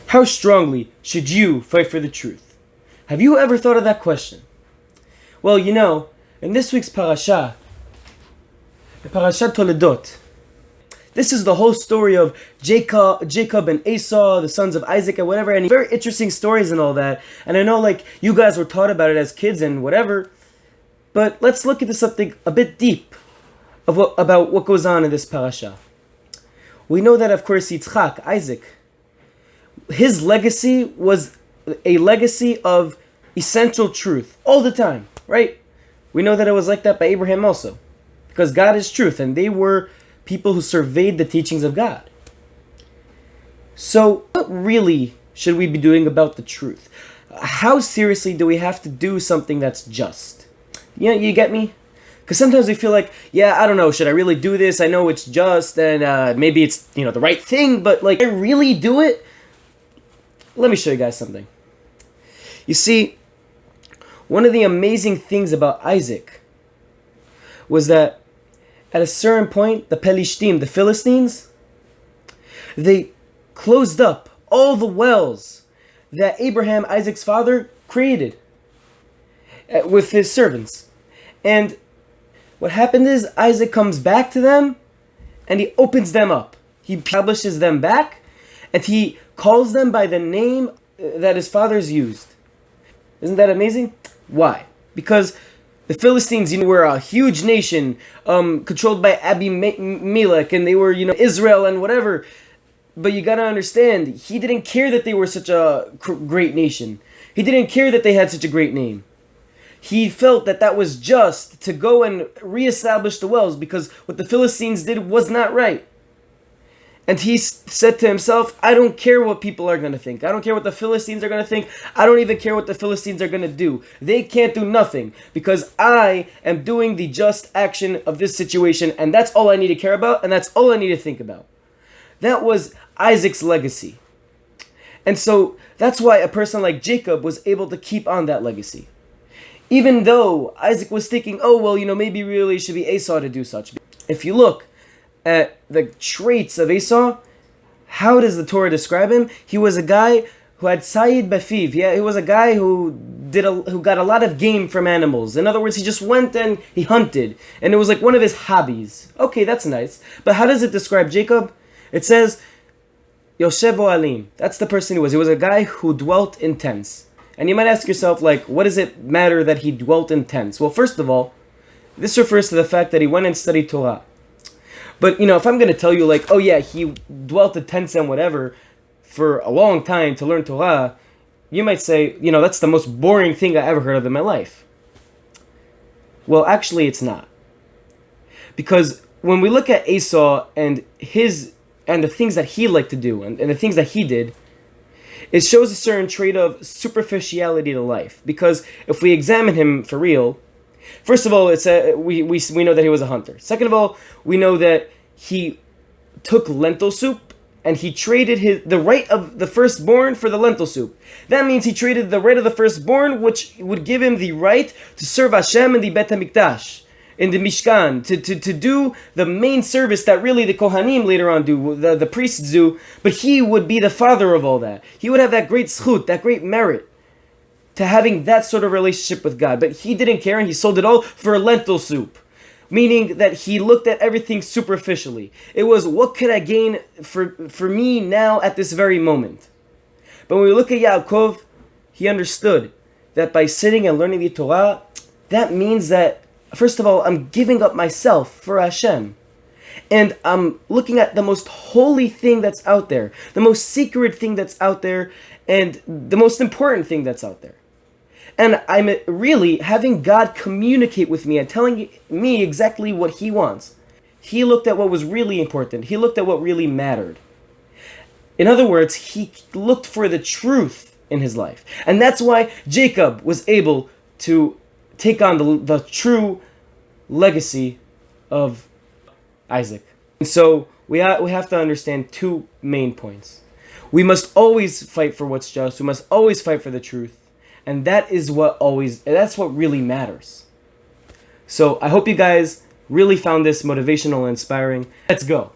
How strongly should you fight for the truth? Have you ever thought of that question? Well, in this week's parasha, the Parashat Toledot, this is the whole story of Jacob and Esau, the sons of Isaac and whatever, and very interesting stories and all that. And I know you guys were taught about it as kids and whatever, but let's look into something a bit deep about what goes on in this parasha. We know that, of course, Yitzchak, Isaac, his legacy was a legacy of essential truth all the time, right? We know that it was like that by Abraham also, because God is truth, and they were people who surveyed the teachings of God. So, what really should we be doing about the truth? How seriously do we have to do something that's just? You get me? Because sometimes we feel like, I don't know, should I really do this? I know it's just, and maybe it's, the right thing, but I really do it? Let me show you guys something. You see, one of the amazing things about Isaac was that at a certain point, the Pelishtim, the Philistines, they closed up all the wells that Abraham, Isaac's father, created with his servants. And what happened is Isaac comes back to them and he opens them up. He publishes them back and he calls them by the name that his fathers used. Isn't that amazing? Why? Because the Philistines, were a huge nation, controlled by Abimelech, and they were, Israel and whatever. But you gotta understand, he didn't care that they were such a great nation. He didn't care that they had such a great name. He felt that that was just to go and reestablish the wells, because what the Philistines did was not right. And he said to himself, I don't care what people are going to think. I don't care what the Philistines are going to think. I don't even care what the Philistines are going to do. They can't do nothing, because I am doing the just action of this situation, and that's all I need to care about, and that's all I need to think about. That was Isaac's legacy. And so that's why a person like Jacob was able to keep on that legacy. Even though Isaac was thinking, maybe really it should be Esau to do such. If you look at the traits of Esau, how does the Torah describe him? He was a guy who had Sayyid Bafiv. He was a guy who got a lot of game from animals. In other words, he just went and he hunted, and it was like one of his hobbies. Okay, that's nice. But how does it describe Jacob? It says, Yoshev Ohalim. That's the person he was. He was a guy who dwelt in tents. And you might ask yourself, what does it matter that he dwelt in tents? Well, first of all, this refers to the fact that he went and studied Torah. But, if I'm going to tell you, he dwelt in tents and whatever for a long time to learn Torah, you might say, that's the most boring thing I ever heard of in my life. Well, actually, it's not. Because when we look at Esau and the things that he liked to do and the things that he did, it shows a certain trait of superficiality to life. Because if we examine him for real, first of all, we know that he was a hunter. Second of all, we know that he took lentil soup and he traded the right of the firstborn for the lentil soup. That means he traded the right of the firstborn, which would give him the right to serve Hashem in the Bet HaMikdash, in the Mishkan, to do the main service that really the Kohanim later on do, the priests do, but he would be the father of all that. He would have that great zchut, that great merit, to having that sort of relationship with God. But he didn't care, and he sold it all for lentil soup. Meaning that he looked at everything superficially. It was, what could I gain for me now at this very moment? But when we look at Yaakov, he understood that by sitting and learning the Torah, that means that, first of all, I'm giving up myself for Hashem. And I'm looking at the most holy thing that's out there, the most secret thing that's out there, and the most important thing that's out there. And I'm really having God communicate with me and telling me exactly what He wants. He looked at what was really important. He looked at what really mattered. In other words, he looked for the truth in his life. And that's why Jacob was able to take on the true legacy of Isaac. And so we have to understand two main points. We must always fight for what's just. We must always fight for the truth. And that's what really matters. So I hope you guys really found this motivational and inspiring. Let's go.